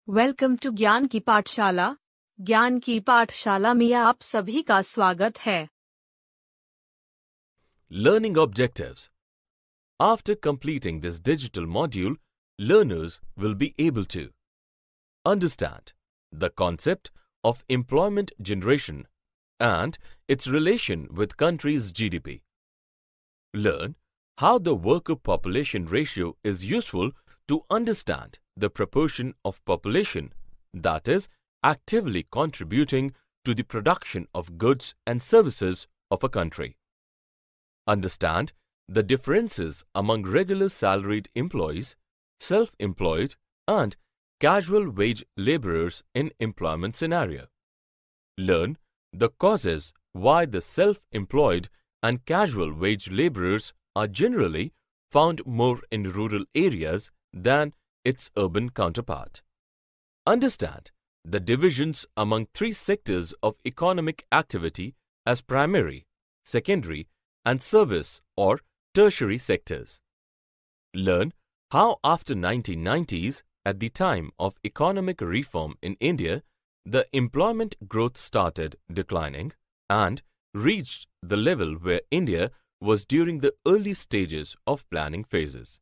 Welcome to ज्ञान की पाठशाला। ज्ञान की पाठशाला में आप सभी का स्वागत है। Learning objectives. After completing this digital module, learners will be able to understand the concept of employment generation and its relation with country's GDP. Learn how the worker population ratio is useful to understand the proportion of population that is actively contributing to the production of goods and services of a country. Understand the differences among regular salaried employees, self-employed and casual wage laborers in employment scenario. Learn the causes why the self-employed and casual wage laborers are generally found more in rural areas than its urban counterpart. Understand the divisions among three sectors of economic activity as primary, secondary and service or tertiary sectors. Learn how after 1990s, at the time of economic reform in India, the employment growth started declining and reached the level where India was during the early stages of planning phases.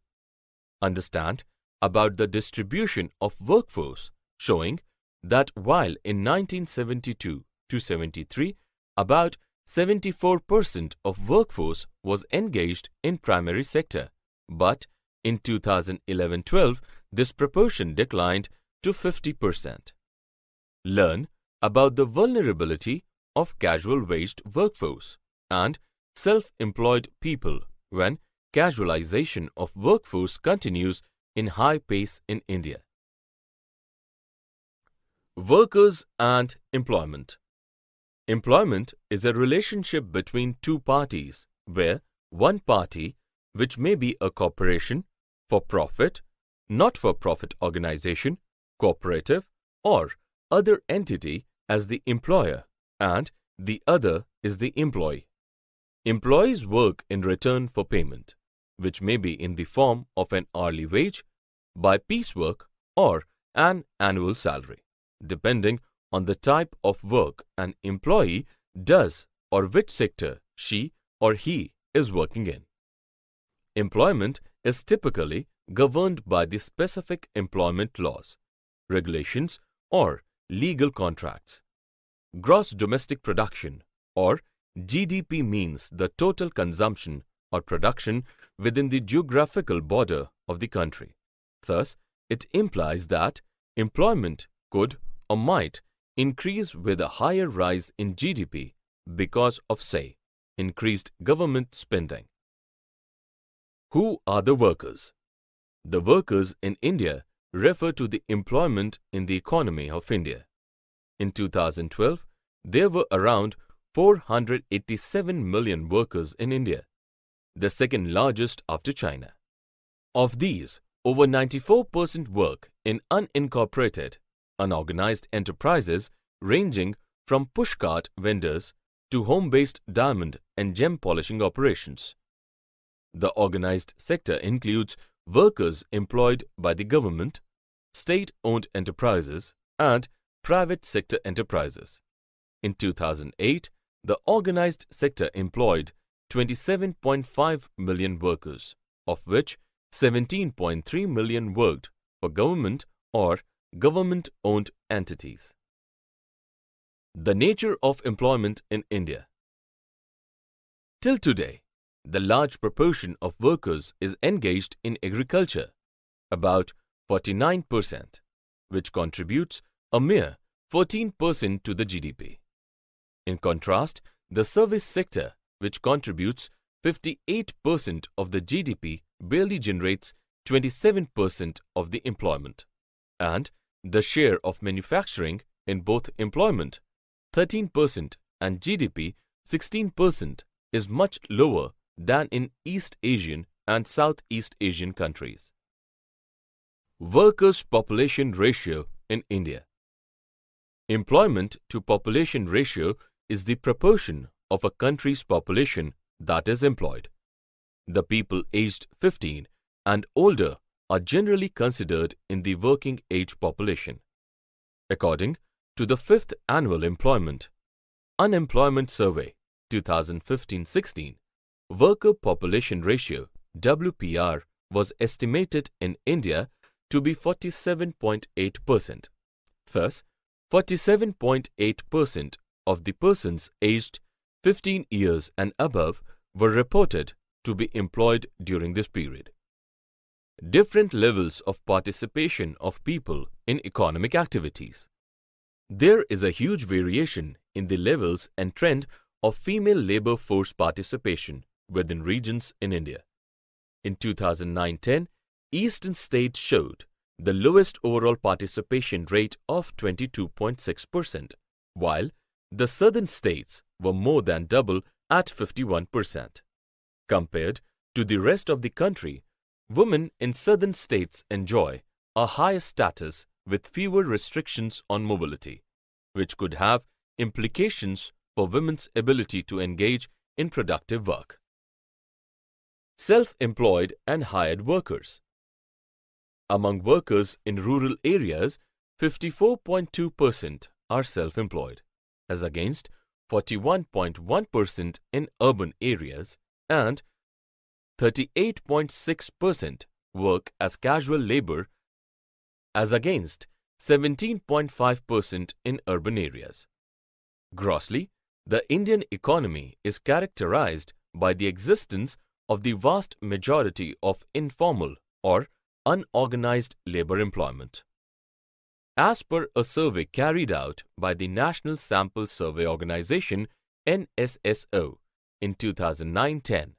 Understand about the distribution of workforce, showing that while in 1972 to 73, about 74% of workforce was engaged in primary sector, but in 2011-12, this proportion declined to 50%. Learn about the vulnerability of casual waged workforce and self-employed people when casualization of workforce continues in high pace in India. Workers and employment. Employment is a relationship between two parties where one party, which may be a corporation, for-profit, not-for-profit organization, cooperative or other entity as the employer and the other is the employee. Employees work in return for payment, which may be in the form of an hourly wage, by piecework or an annual salary, depending on the type of work an employee does or which sector she or he is working in. Employment is typically governed by the specific employment laws, regulations or legal contracts. Gross domestic production or GDP means the total consumption or production within the geographical border of the country. Thus, it implies that employment could or might increase with a higher rise in GDP because of, say, increased government spending. Who are the workers? The workers in India refer to the employment in the economy of India. In 2012, there were around 487 million workers in India, the second largest after China. Of these, over 94% work in unincorporated, unorganized enterprises ranging from pushcart vendors to home-based diamond and gem polishing operations. The organized sector includes workers employed by the government, state-owned enterprises, and private sector enterprises. In 2008, the organized sector employed 27.5 million workers, of which 17.3 million worked for government or government-owned entities. The nature of employment in India. Till today, the large proportion of workers is engaged in agriculture, about 49%, which contributes a mere 14% to the GDP. In contrast, the service sector, which contributes 58% of the GDP, barely generates 27% of the employment, and the share of manufacturing in both employment, 13%, and GDP, 16%, is much lower than in East Asian and Southeast Asian countries. Workers' population ratio in India. Employment to population ratio is the proportion of a country's population that is employed. The people aged 15 and older are generally considered in the working age population. According to the 5th Annual Employment Unemployment Survey 2015-16, Worker Population Ratio WPR was estimated in India to be 47.8%. Thus, 47.8% of the persons aged 15 years and above were reported to be employed during this period. Different levels of participation of people in economic activities. There is a huge variation in the levels and trend of female labor force participation within regions in India. In 2009-10, Eastern states showed the lowest overall participation rate of 22.6%, while the southern states were more than double at 51%. Compared to the rest of the country, women in southern states enjoy a higher status with fewer restrictions on mobility, which could have implications for women's ability to engage in productive work. Self-employed and hired workers. Among workers in rural areas, 54.2% are self-employed, as against 41.1% in urban areas, and 38.6% work as casual labor, as against 17.5% in urban areas. Grossly, the Indian economy is characterized by the existence of the vast majority of informal or unorganized labor employment. As per a survey carried out by the National Sample Survey Organization (NSSO) in 2009-10,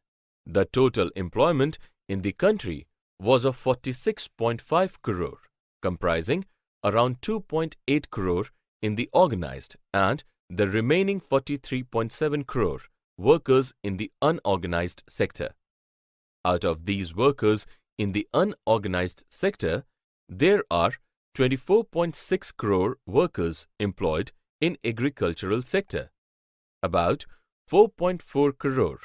the total employment in the country was of 46.5 crore, comprising around 2.8 crore in the organized and the remaining 43.7 crore workers in the unorganized sector. Out of these workers in the unorganized sector, there are 24.6 crore workers employed in agricultural sector, about 4.4 crore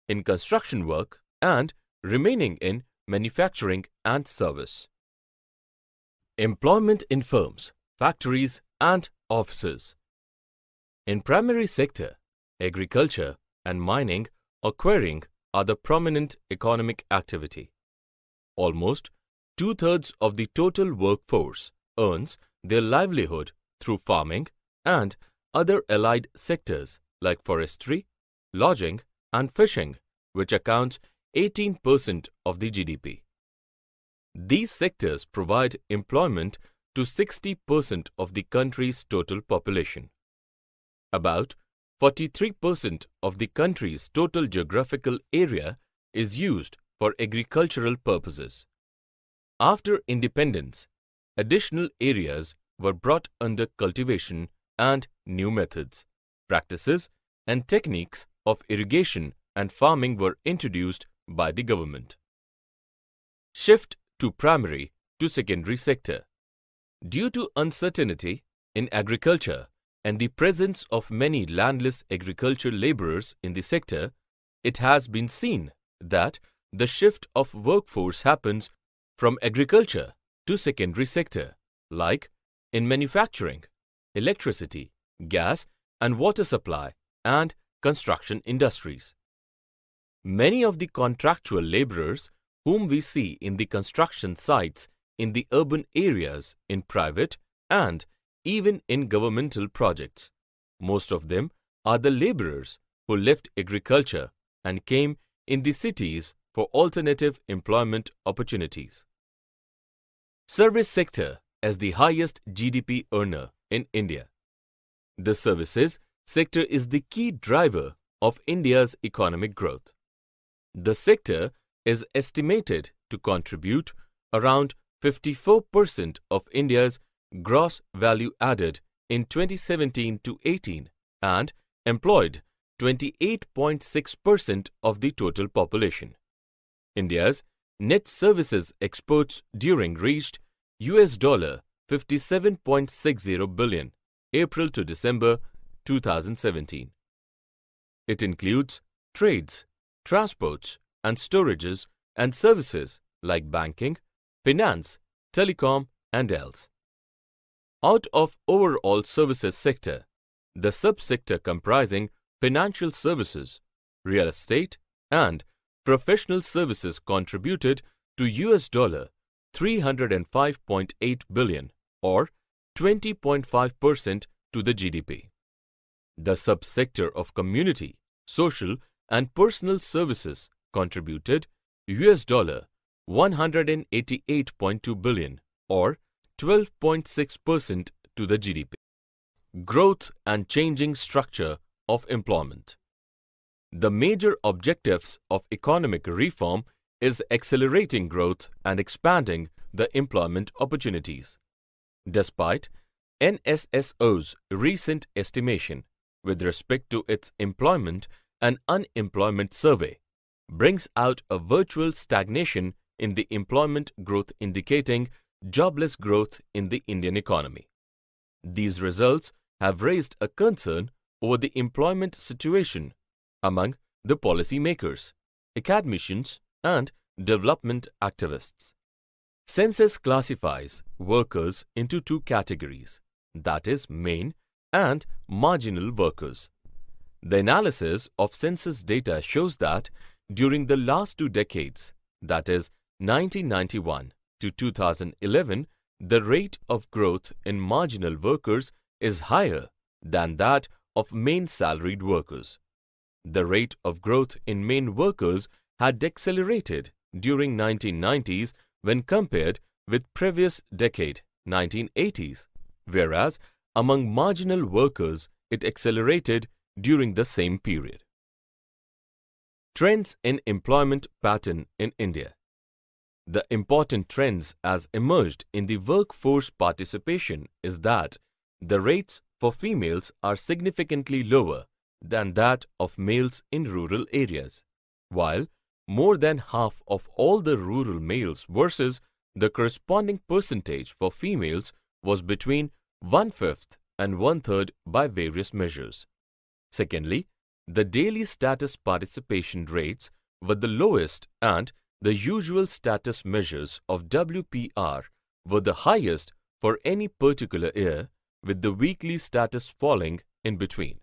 in construction work and remaining in manufacturing and service. Employment in firms, factories and offices. In primary sector, agriculture and mining or quarrying are the prominent economic activity. Almost two-thirds of the total workforce earns their livelihood through farming and other allied sectors like forestry, lodging and fishing, which accounts 18% of the GDP. These sectors provide employment to 60% of the country's total population. About 43% of the country's total geographical area is used for agricultural purposes. After independence, additional areas were brought under cultivation and new methods, practices and techniques of irrigation and farming were introduced by the government. Shift to primary to secondary sector. Due to uncertainty in agriculture and the presence of many landless agriculture laborers in the sector, it has been seen that the shift of workforce happens from agriculture to secondary sector, like in manufacturing, electricity, gas and water supply, and construction industries. Many of the contractual laborers whom we see in the construction sites in the urban areas, in private and even in governmental projects, most of them are the laborers who left agriculture and came in the cities for alternative employment opportunities. Service sector as the highest GDP earner in India. The services sector is the key driver of India's economic growth. The sector is estimated to contribute around 54% of India's gross value added in 2017 to 18 and employed 28.6% of the total population. India's net services exports during reached $57.60 billion April to December 2017. It includes trades, transports and storages and services like banking, finance, telecom and else. Out of overall services sector, the subsector comprising financial services, real estate, and professional services contributed to $305.8 billion or 20.5% to the GDP. The subsector of community, social, and personal services contributed $188.2 billion or 12.6% to the GDP. Growth and changing structure of employment. The major objectives of economic reform is accelerating growth and expanding the employment opportunities. Despite NSSO's recent estimation with respect to its employment and unemployment survey, brings out a virtual stagnation in the employment growth, indicating jobless growth in the Indian economy. These results have raised a concern over the employment situation among the policymakers, academicians, and development activists. Census classifies workers into two categories, that is, main and marginal workers. The analysis of census data shows that during the last 2 decades, that is 1991 to 2011, the rate of growth in marginal workers is higher than that of main salaried workers. The rate of growth in main workers had decelerated during 1990s when compared with previous decade 1980s, whereas among marginal workers it accelerated during the same period. Trends in employment pattern in India. The important trends as emerged in the workforce participation is that the rates for females are significantly lower than that of males in rural areas, while more than half of all the rural males versus the corresponding percentage for females was between 1/5 and 1/3 by various measures. Secondly, the daily status participation rates were the lowest and the usual status measures of WPR were the highest for any particular year, with the weekly status falling in between.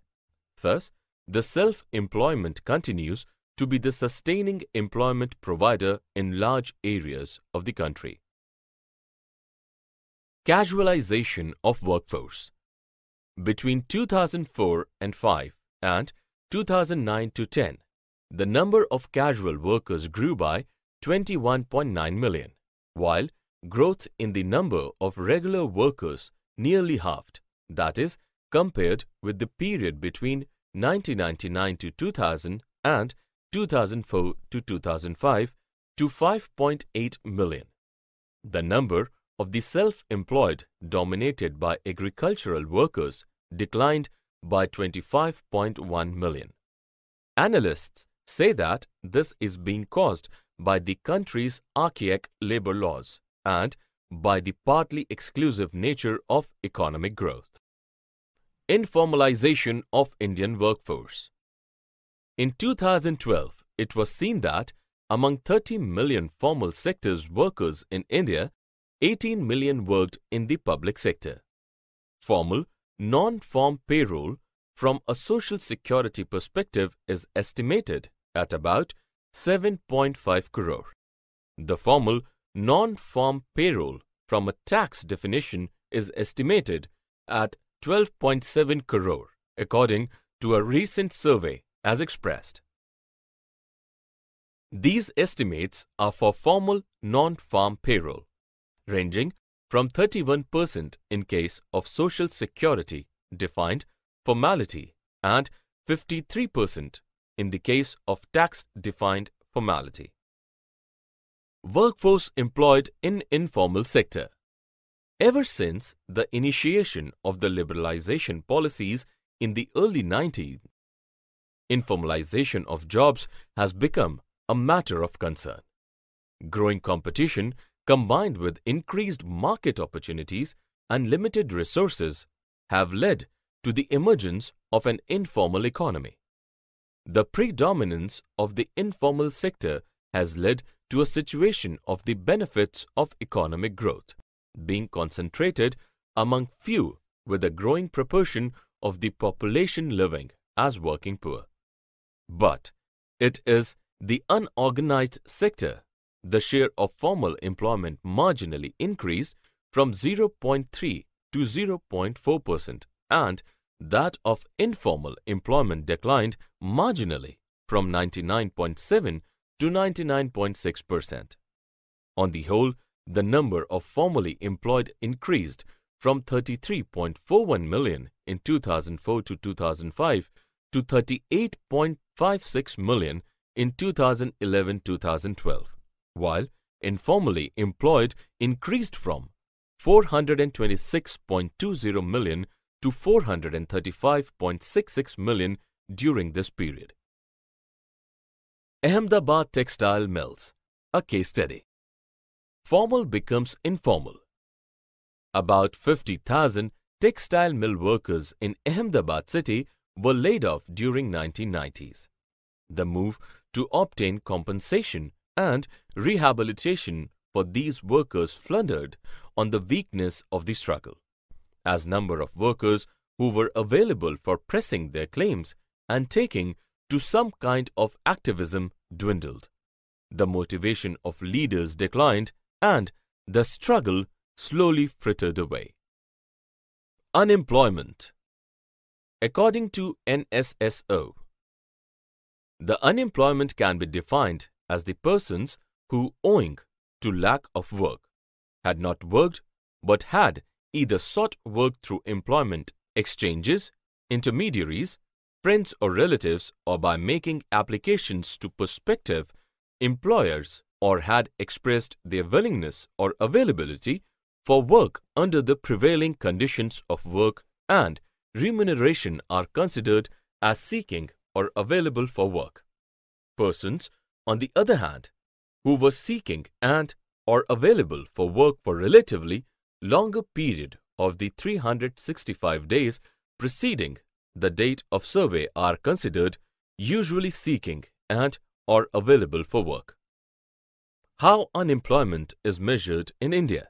Thus, the self-employment continues to be the sustaining employment provider in large areas of the country. Casualization of workforce. Between 2004 and 5 and 2009 to 10, the number of casual workers grew by 21.9 million, while growth in the number of regular workers nearly halved, that is, compared with the period between 1999 to 2000 and 2004 to 2005 to 5.8 million. The number of the self-employed dominated by agricultural workers declined by 25.1 million. Analysts say that this is being caused by the country's archaic labor laws and by the partly exclusive nature of economic growth. Informalization of Indian workforce. In 2012, it was seen that among 30 million formal sectors workers in India, 18 million worked in the public sector. Formal, non-farm payroll from a social security perspective is estimated at about 7.5 crore. The formal, non-farm payroll from a tax definition is estimated at 12.7 crore, according to a recent survey as expressed. These estimates are for formal non-farm payroll, ranging from 31% in case of social security defined formality and 53% in the case of tax defined formality. Workforce employed in informal sector. Ever since the initiation of the liberalization policies in the early 90s, informalization of jobs has become a matter of concern. Growing competition combined with increased market opportunities and limited resources have led to the emergence of an informal economy. The predominance of the informal sector has led to a situation of the benefits of economic growth being concentrated among few with a growing proportion of the population living as working poor. But it is the unorganized sector. The share of formal employment marginally increased from 0.3 to 0.4%, and that of informal employment declined marginally from 99.7 to 99.6%. On the whole, the number of formally employed increased from 33.41 million in 2004 to 2005 to 38.56 million in 2011-2012, while informally employed increased from 426.20 million to 435.66 million during this period. Ahmedabad Textile Mills, a case study. Formal becomes informal. About 50,000 textile mill workers in Ahmedabad city were laid off during 1990s. The move to obtain compensation and rehabilitation for these workers floundered on the weakness of the struggle, as number of workers who were available for pressing their claims and taking to some kind of activism dwindled. The motivation of leaders declined and the struggle slowly frittered away. Unemployment. According to NSSO, the unemployment can be defined as the persons who, owing to lack of work, had not worked but had either sought work through employment exchanges, intermediaries, friends or relatives, or by making applications to prospective employers, or had expressed their willingness or availability for work under the prevailing conditions of work and remuneration are considered as seeking or available for work. Persons, on the other hand, who were seeking and or available for work for relatively longer period of the 365 days preceding the date of survey are considered usually seeking and or available for work. How unemployment is measured in India?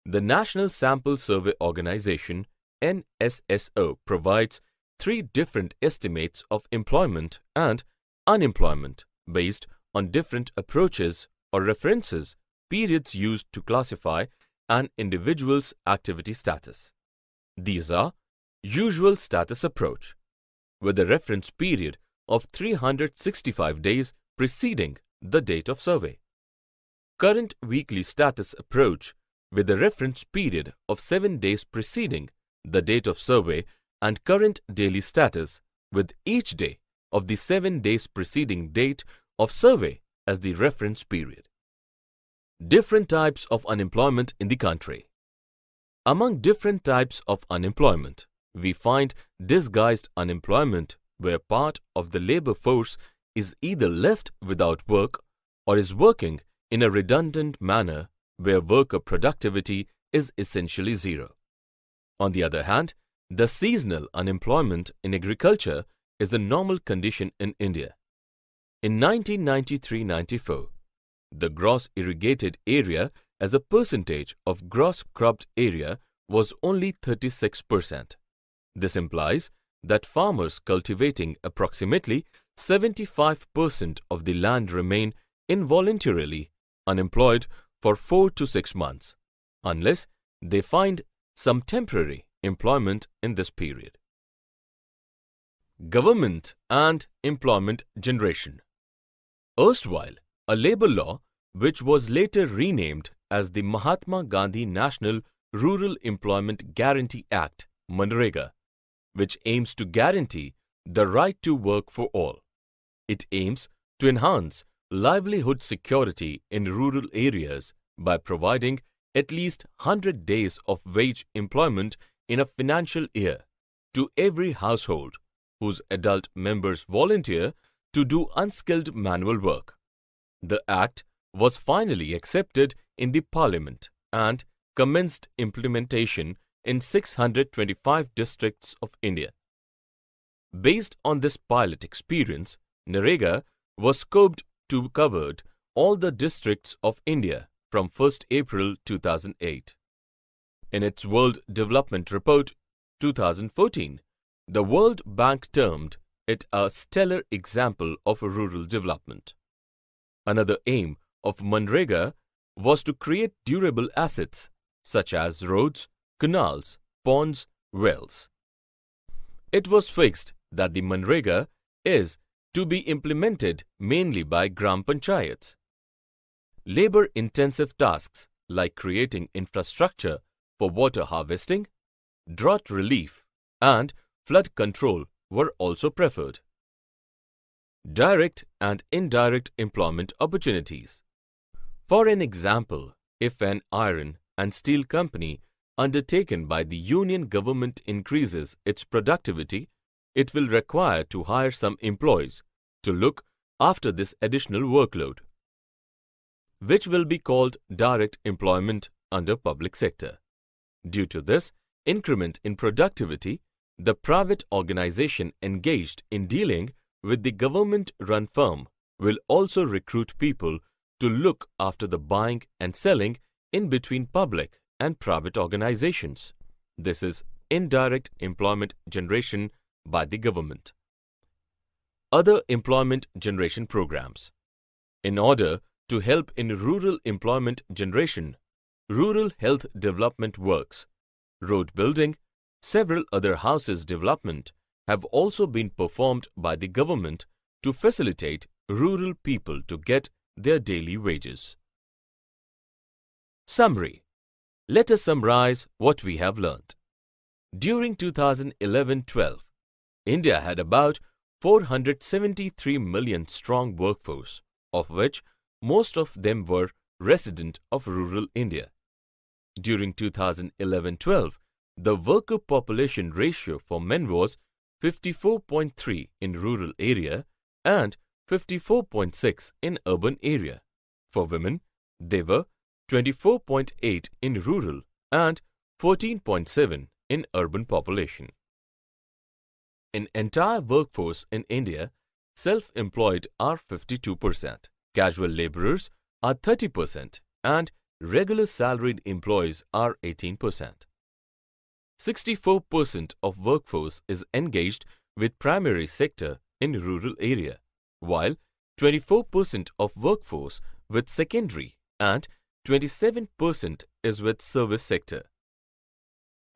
The National Sample Survey Organization NSSO provides three different estimates of employment and unemployment based on different approaches or references periods used to classify an individual's activity status. These are usual status approach, with a reference period of 365 days preceding the date of survey. Current weekly status approach, with a reference period of 7 days preceding the date of survey, and current daily status, with each day of the 7 days preceding date of survey as the reference period. Different types of unemployment in the country. Among different types of unemployment, we find disguised unemployment, where part of the labor force is either left without work or is working in a redundant manner, where worker productivity is essentially zero. On the other hand, the seasonal unemployment in agriculture is a normal condition in India. In 1993-94, the gross irrigated area as a percentage of gross cropped area was only 36%. This implies that farmers cultivating approximately 75% of the land remain involuntarily unemployed for 4 to 6 months, unless they find some temporary employment in this period. Government and employment generation. Erstwhile, a labor law which was later renamed as the Mahatma Gandhi National Rural Employment Guarantee Act, (Manrega), which aims to guarantee the right to work for all. It aims to enhance livelihood security in rural areas by providing at least 100 days of wage employment in a financial year to every household whose adult members volunteer to do unskilled manual work. The Act was finally accepted in the Parliament and commenced implementation in 625 districts of India. Based on this pilot experience, Narega was scoped to cover all the districts of India from 1st April 2008. In its World Development Report 2014, the World Bank termed it a stellar example of rural development. Another aim of Manrega was to create durable assets such as roads, canals, ponds, wells. It was fixed that the Manrega is to be implemented mainly by Gram Panchayats. Labor-intensive tasks like creating infrastructure for water harvesting, drought relief, and flood control were also preferred. Direct and indirect employment opportunities. For an example, if an iron and steel company undertaken by the union government increases its productivity, it will require to hire some employees to look after this additional workload, which will be called direct employment under public sector. Due to this increment in productivity, the private organization engaged in dealing with the government-run firm will also recruit people to look after the buying and selling in between public and private organizations. This is indirect employment generation by the government. Other employment generation programs. In order to help in rural employment generation, rural health development works, road building, several other houses development have also been performed by the government to facilitate rural people to get their daily wages. Summary. Let us summarize what we have learnt. During 2011-12, India had about 473 million strong workforce, of which most of them were resident of rural India. During 2011-12, the worker population ratio for men was 54.3 in rural area and 54.6 in urban area. For women, they were 24.8 in rural and 14.7 in urban population. In entire workforce in India, self-employed are 52%, casual laborers are 30% and regular salaried employees are 18%. 64% of workforce is engaged with primary sector in rural area, while 24% of workforce with secondary and 27% is with service sector.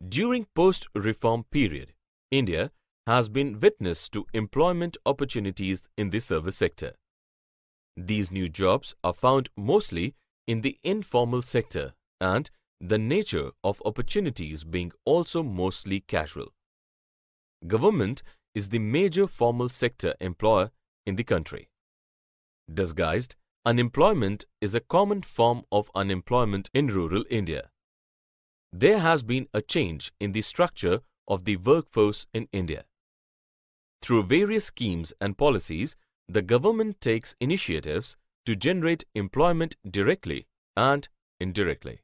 During post-reform period, India has been witness to employment opportunities in the service sector. These new jobs are found mostly in the informal sector and the nature of opportunities being also mostly casual. Government is the major formal sector employer in the country. Disguised unemployment is a common form of unemployment in rural India. There has been a change in the structure of the workforce in India. Through various schemes and policies, the government takes initiatives to generate employment directly and indirectly.